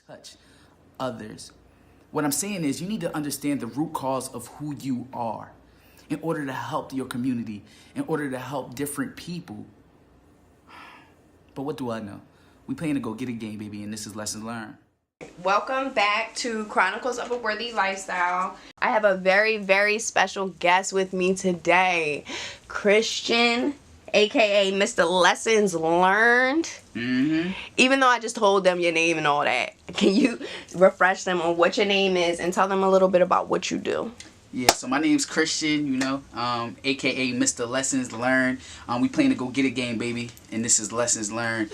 touch others. What I'm saying is you need to understand the root cause of who you are in order to help your community, in order to help different people. But what do I know? We playing to go get a game, baby, and this is Lessons Learned. Welcome back to Chronicles of a Worthy Lifestyle. I have a very, very special guest with me today, Christian, aka Mr. Lessons Learned. Even though I just told them your name and all that, can you refresh them on what your name is and tell them a little bit about what you do? Yeah, so my name's Christian, aka Mr. Lessons Learned. We playing to go get a game, baby, and this is Lessons Learned.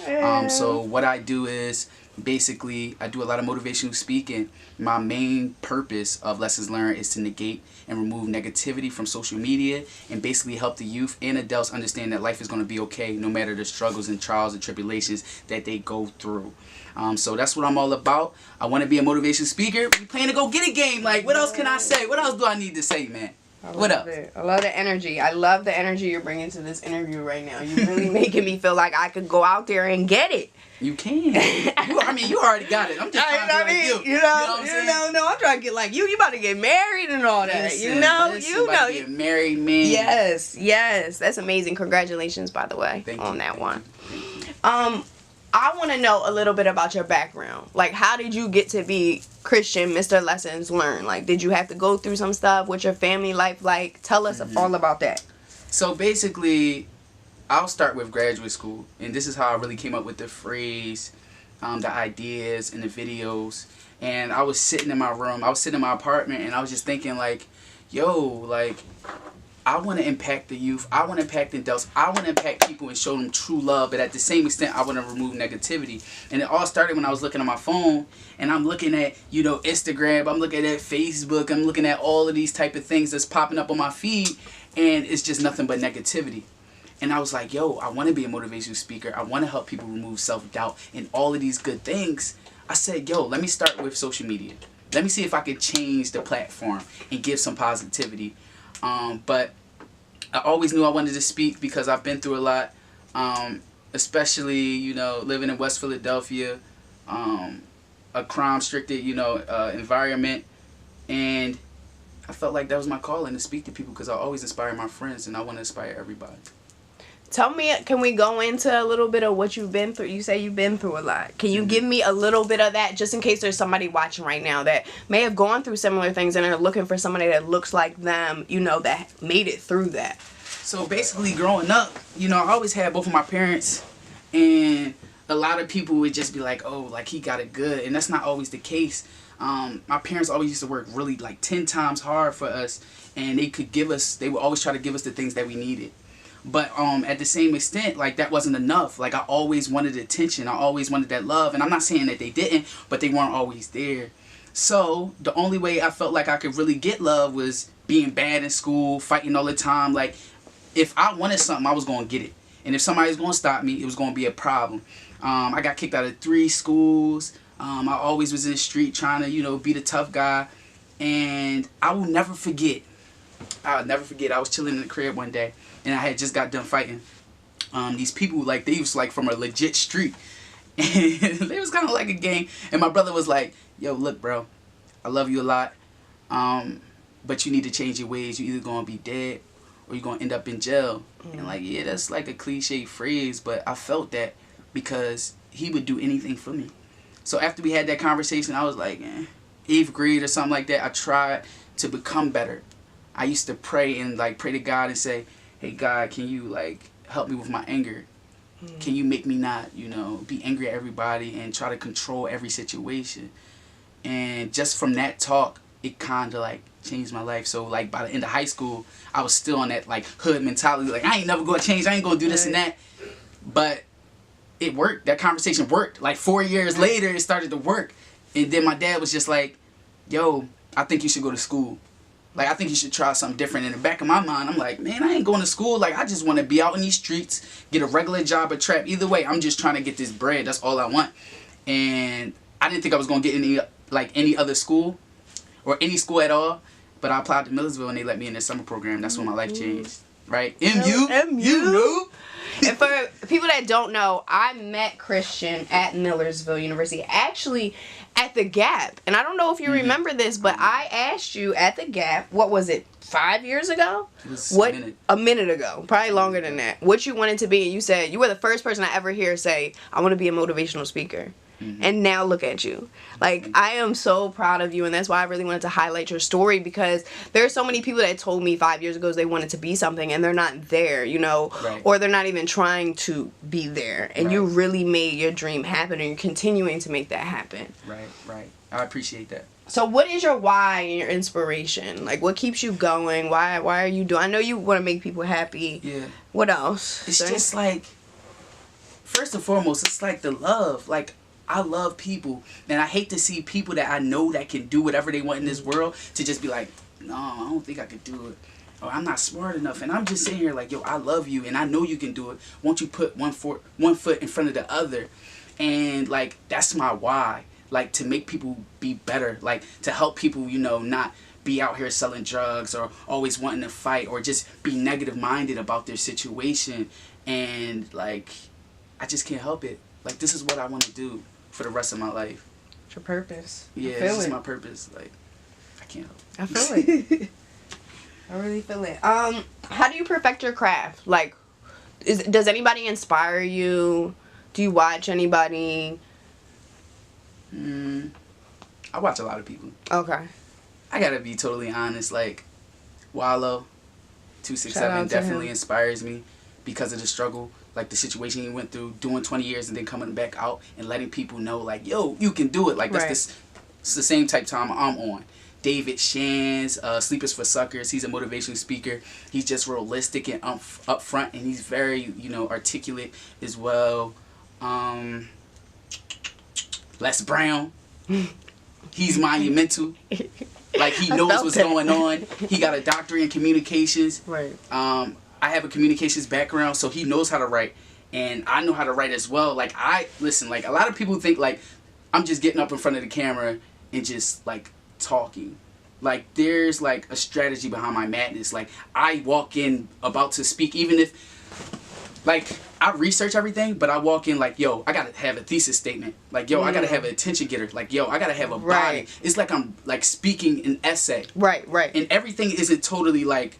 So what I do is basically I do a lot of motivational speaking. My main purpose of Lessons Learned is to negate and remove negativity from social media and basically help the youth and adults understand that life is going to be okay no matter the struggles and trials and tribulations that they go through. So that's what I'm all about. I want to be a motivational speaker. We playing to go get a game. Like, what else can I say? What else do I need to say, man? What else? I love the energy. I love the energy you're bringing to this interview right now. You're really making me feel like I could go out there and get it. You can. You already got it. I'm just trying to be like you. You know what I'm saying? No, I'm trying to get like you. You about to get married and all that. Listen, get married, man. Yes. That's amazing. Congratulations, by the way, on that one. I want to know a little bit about your background. Like, how did you get to be Christian, Mr. Lessons Learned? Like, did you have to go through some stuff? What's your family life like? Tell us all about that. So basically, I'll start with graduate school, and this is how I really came up with the phrase, the ideas, and the videos. And I was sitting in my room, I was sitting in my apartment, and I was just thinking like, yo, like, I want to impact the youth, I want to impact the adults, I want to impact people and show them true love, but at the same extent, I want to remove negativity. And it all started when I was looking at my phone, and I'm looking at, Instagram, I'm looking at Facebook, I'm looking at all of these type of things that's popping up on my feed, and it's just nothing but negativity. And I was like, yo, I want to be a motivational speaker. I want to help people remove self-doubt and all of these good things. I said, yo, let me start with social media. Let me see if I could change the platform and give some positivity. But I always knew I wanted to speak because I've been through a lot, especially, living in West Philadelphia, a crime-restricted, environment. And I felt like that was my calling to speak to people because I always inspire my friends and I want to inspire everybody. Tell me, can we go into a little bit of what you've been through? You say you've been through a lot. Can you give me a little bit of that just in case there's somebody watching right now that may have gone through similar things and are looking for somebody that looks like them, that made it through that? So basically growing up, I always had both of my parents, and a lot of people would just be like, oh, like he got it good. And that's not always the case. My parents always used to work really like 10 times hard for us, and they would always try to give us the things that we needed. But at the same extent, like that wasn't enough. Like I always wanted attention. I always wanted that love. And I'm not saying that they didn't, but they weren't always there. So the only way I felt like I could really get love was being bad in school, fighting all the time. Like if I wanted something, I was going to get it. And if somebody was going to stop me, it was going to be a problem. I got kicked out of 3 schools. I always was in the street trying to, be the tough guy. And I will never forget. I was chilling in the crib one day, and I had just got done fighting. These people, like, they was, like, from a legit street. And it was kind of like a gang. And my brother was like, yo, look, bro, I love you a lot, but you need to change your ways. You're either going to be dead or you're going to end up in jail. And, like, yeah, that's, like, a cliche phrase, but I felt that because he would do anything for me. So after we had that conversation, I was like, 8th grade or something like that, I tried to become better. I used to pray and pray to God and say, hey God, can you help me with my anger? Can you make me not, be angry at everybody and try to control every situation? And just from that talk, it kind of changed my life. So by the end of high school, I was still on that hood mentality. I ain't never gonna change. I ain't gonna do this and that. But it worked. That conversation worked. 4 years later, it started to work. And then my dad was just like, yo, I think you should go to school. I think you should try something different. In the back of my mind, I'm like, man, I ain't going to school. I just want to be out in these streets, get a regular job at trap. Either way, I'm just trying to get this bread. That's all I want. And I didn't think I was going to get any other school or any school at all. But I applied to Millersville, and they let me in their summer program. That's when my life changed. right? MU. And for people that don't know, I met Christian at Millersville University, actually at the Gap. And I don't know if you remember this, but I asked you at the Gap, what was it, 5 years ago? It was a minute ago, probably longer than that. What you wanted to be, and you said you were the first person I ever hear say, I want to be a motivational speaker. And now look at you. Like, I am so proud of you, and that's why I really wanted to highlight your story, because there are so many people that told me 5 years ago they wanted to be something and they're not there, you know, or they're not even trying to be there. And you really made your dream happen, and you're continuing to make that happen. Right. I appreciate that. So what is your why and your inspiration? Like, what keeps you going? Why are you doing? I know you want to make people happy. Yeah. What else? It's just like, first and foremost, it's like the love. Like, I love people, and I hate to see people that I know that can do whatever they want in this world to just be like, no, I don't think I could do it, or I'm not smart enough. And I'm just sitting here like, yo, I love you, and I know you can do it. Won't you put one foot in front of the other? And like, that's my why. Like, to make people be better, like to help people, you know, not be out here selling drugs or always wanting to fight or just be negative minded about their situation. And like, I just can't help it. Like, this is what I want to do for the rest of my life. It's your purpose. Yeah, this is my purpose. Like, I can't help it. I feel it. I really feel it. How do you perfect your craft? Like, does anybody inspire you? Do you watch anybody? I watch a lot of people. Okay. I gotta be totally honest. Like, Wallow 267 definitely inspires me because of the struggle. Like, the situation he went through, doing 20 years and then coming back out and letting people know, like, yo, you can do it. Like, it's the same type time I'm on. David Shands, Sleepers for Suckers, he's a motivational speaker. He's just realistic and upfront, and he's very, you know, articulate as well. Les Brown, he's monumental. Like, he knows what's going on. He got a doctorate in communications. Right. I have a communications background, so he knows how to write, and I know how to write as well. Like, listen, like, a lot of people think, like, I'm just getting up in front of the camera and just, like, talking. Like, there's, like, a strategy behind my madness. Like, I walk in about to speak, even if, like, I research everything, but I walk in like, yo, I gotta have a thesis statement. Like, yo, I gotta have an attention getter. Like, yo, I gotta have a body. It's like I'm, like, speaking an essay. Right. And everything isn't totally, like,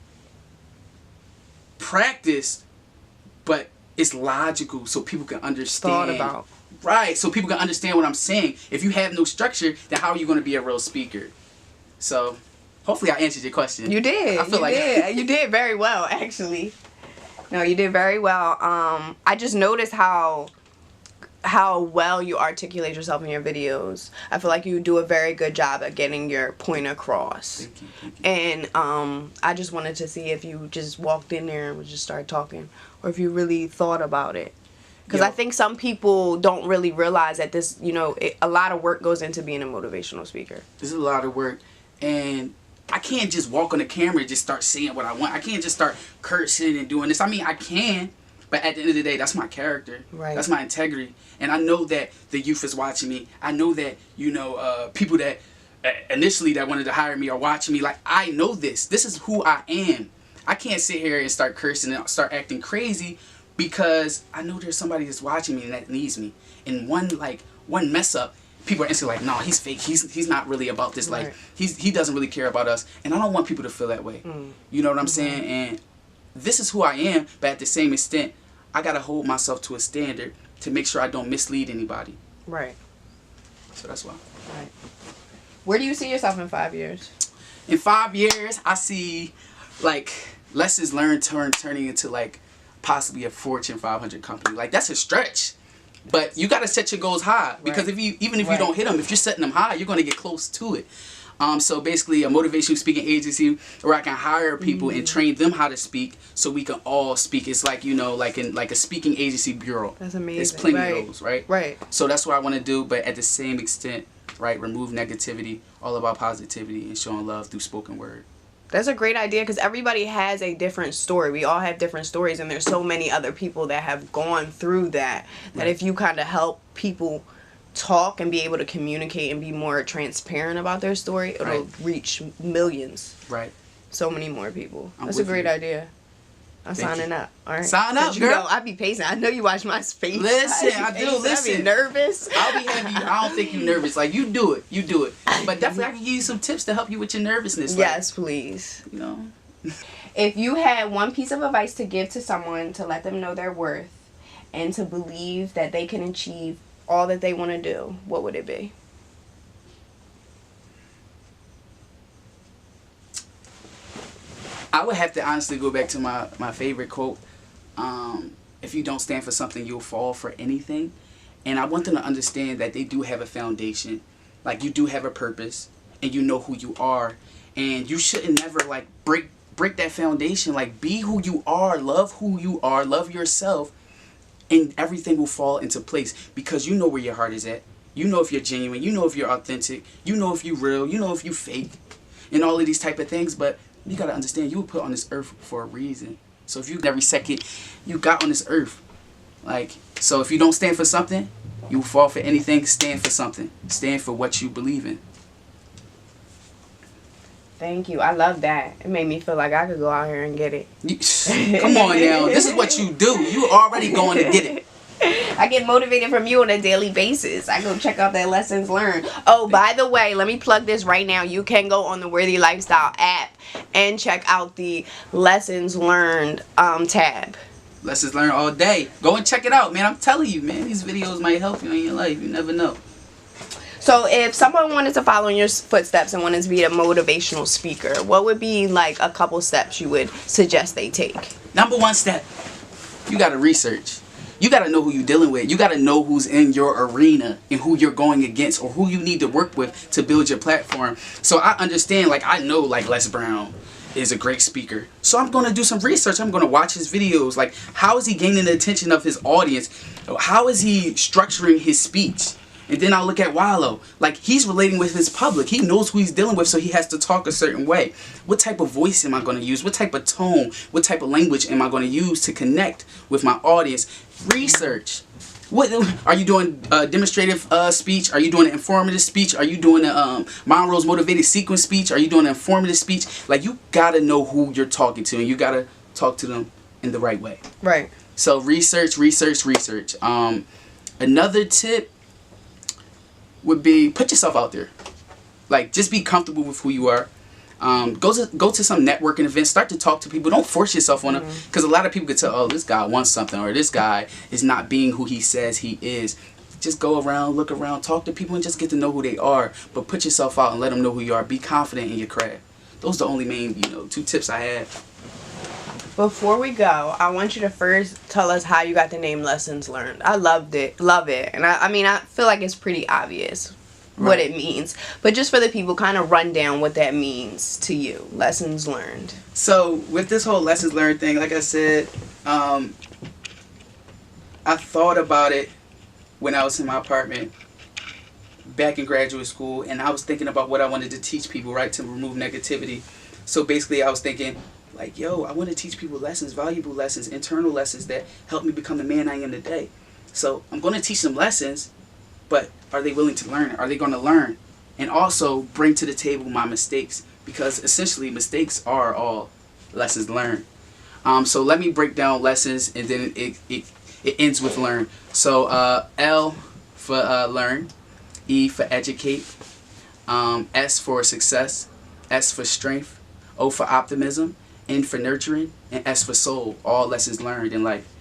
practiced, but it's logical so people can understand. Thought about. Right, so people can understand what I'm saying. If you have no structure, then how are you going to be a real speaker? So, hopefully I answered your question. You did. You did very well, actually. No, you did very well. I just noticed how well you articulate yourself in your videos. I feel like you do a very good job at getting your point across. Thank you. And I just wanted to see if you just walked in there and would just start talking, or if you really thought about it. Because I think some people don't really realize that this, you know, a lot of work goes into being a motivational speaker. This is a lot of work, and I can't just walk on the camera and just start saying what I want. I can't just start cursing and doing this. I mean, I can, but at the end of the day, that's my character. Right. That's my integrity. And I know that the youth is watching me. I know that, you know, people that initially that wanted to hire me are watching me. Like, I know this. This is who I am. I can't sit here and start cursing and start acting crazy, because I know there's somebody that's watching me and that needs me. And one mess up, people are instantly like, no, he's fake. He's not really about this life. He doesn't really care about us. And I don't want people to feel that way. You know what I'm saying? And this is who I am, but at the same extent, I got to hold myself to a standard to make sure I don't mislead anybody. Right. So that's why. Right. Where do you see yourself in 5 years? In 5 years, I see, like, lessons learned turning into, like, possibly a Fortune 500 company. Like, that's a stretch, but you got to set your goals high, because if you you don't hit them, if you're setting them high, you're going to get close to it. So basically, a motivational speaking agency where I can hire people and train them how to speak, so we can all speak. It's like, you know, like a speaking agency bureau. That's amazing. There's plenty of those, right? Right. So that's what I want to do, but at the same extent, right, remove negativity, all about positivity and showing love through spoken word. That's a great idea, because everybody has a different story. We all have different stories, and there's so many other people that have gone through that if you kind of help people talk and be able to communicate and be more transparent about their story, it'll reach millions. Right. So many more people. That's a great idea. I'm signing up. All right. Sign up, You girl. know, I be pacing. I know you watch my face. Listen, I do. Listen. I be nervous. I'll be happy. I don't think you're nervous. Like, you do it. You do it. But definitely I can give you some tips to help you with your nervousness. Like, Yes, please. you know. If you had one piece of advice to give to someone to let them know their worth and to believe that they can achieve all that they want to do, what would it be? I would have to honestly go back to my favorite quote. If you don't stand for something, you'll fall for anything. And I want them to understand that they do have a foundation. Like, you do have a purpose, and you know who you are. And you shouldn't never, like, break that foundation. Like, be who you are, love who you are, love yourself, and everything will fall into place because you know where your heart is at. You know if you're genuine. You know if you're authentic. You know if you're real. You know if you fake. And all of these type of things. But you got to understand, you were put on this earth for a reason. So if you, every second you got on this earth, like, so if you don't stand for something, you will fall for anything. Stand for something. Stand for what you believe in. Thank you. I love that. It made me feel like I could go out here and get it. Come on now. This is what you do. You already going to get it. I get motivated from you on a daily basis. I go check out that lessons learned. Oh, by the way, let me plug this right now. You can go on the Worthy Lifestyle app and check out the lessons learned tab. Lessons learned all day. Go and check it out, man. I'm telling you, man. These videos might help you in your life. You never know. So if someone wanted to follow in your footsteps and wanted to be a motivational speaker, what would be like a couple steps you would suggest they take? Number one step, you got to research. You got to know who you're dealing with. You got to know who's in your arena and who you're going against or who you need to work with to build your platform. So I understand, like, I know, like, Les Brown is a great speaker. So I'm going to do some research. I'm going to watch his videos. Like, how is he gaining the attention of his audience? How is he structuring his speech? And then I'll look at Wallow. Like, he's relating with his public. He knows who he's dealing with, so he has to talk a certain way. What type of voice am I going to use? What type of tone? What type of language am I going to use to connect with my audience? Research. What are you doing? Demonstrative speech? Are you doing an informative speech? Are you doing a Monroe's motivated sequence speech? Are you doing an informative speech? Like, you got to know who you're talking to, and you got to talk to them in the right way. Right. So research. Another tip would be put yourself out there. Like, just be comfortable with who you are. Go to some networking events. Start to talk to people. Don't force yourself on them, because a lot of people could tell, oh, this guy wants something, or this guy is not being who he says he is. Just go around, look around, talk to people, and just get to know who they are. But put yourself out and let them know who you are. Be confident in your craft. Those are the only main, 2 tips I have. Before we go, I want you to first tell us how you got the name Lessons Learned. I love it. And I mean, I feel like it's pretty obvious what it means. But just for the people, kind of run down what that means to you. Lessons learned. So with this whole lessons learned thing, like I said, I thought about it when I was in my apartment back in graduate school, and I was thinking about what I wanted to teach people, right, to remove negativity. So basically I was thinking, like, yo, I want to teach people lessons, valuable lessons, internal lessons that help me become the man I am today. So I'm going to teach them lessons, but are they willing to learn? Are they going to learn? And also bring to the table my mistakes, because essentially mistakes are all lessons learned. So let me break down lessons, and then it ends with learn. So L for learn, E for educate, S for success, S for strength, O for optimism, N for nurturing, and S for soul. All lessons learned in life.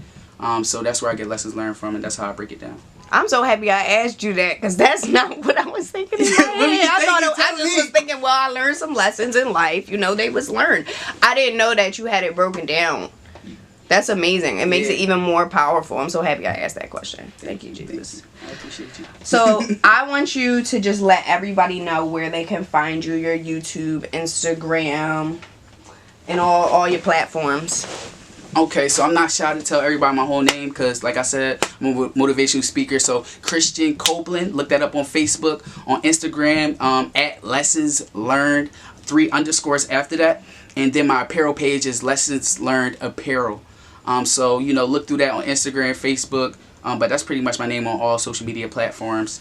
So that's where I get lessons learned from, and that's how I break it down. I'm so happy I asked you that, because that's not what I was thinking in my head. I just was thinking, well, I learned some lessons in life. They was learned. I didn't know that you had it broken down. That's amazing. It makes it even more powerful. I'm so happy I asked that question. Thank you, Jesus. I appreciate you. So I want you to just let everybody know where they can find you, your YouTube, Instagram, and all your platforms. Okay, so I'm not shy to tell everybody my whole name, because like I said, I'm a motivational speaker. So Christian Copeland, look that up on Facebook, on Instagram, at Lessons Learned, 3 underscores after that. And then my apparel page is Lessons Learned Apparel. So look through that on Instagram, Facebook, But that's pretty much my name on all social media platforms.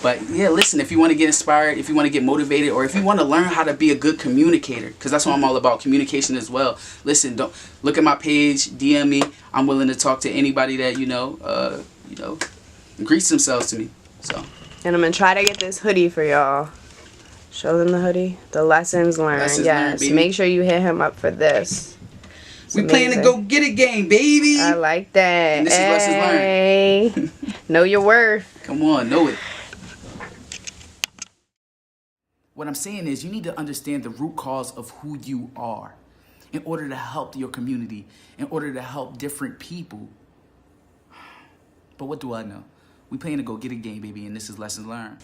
But yeah, listen, if you want to get inspired, if you want to get motivated, or if you want to learn how to be a good communicator, because that's what I'm all about, communication as well. Listen, don't look at my page, DM me. I'm willing to talk to anybody that greets themselves to me. So. And I'm gonna try to get this hoodie for y'all. Show them the hoodie. The lessons learned. Yes. Learned, make sure you hit him up for this. We playing the go get it game, baby. I like that. And this is lessons learned. Know your worth. Come on, know it. What I'm saying is you need to understand the root cause of who you are in order to help your community, in order to help different people. But what do I know? We playing to go get it game, baby, and this is lessons learned.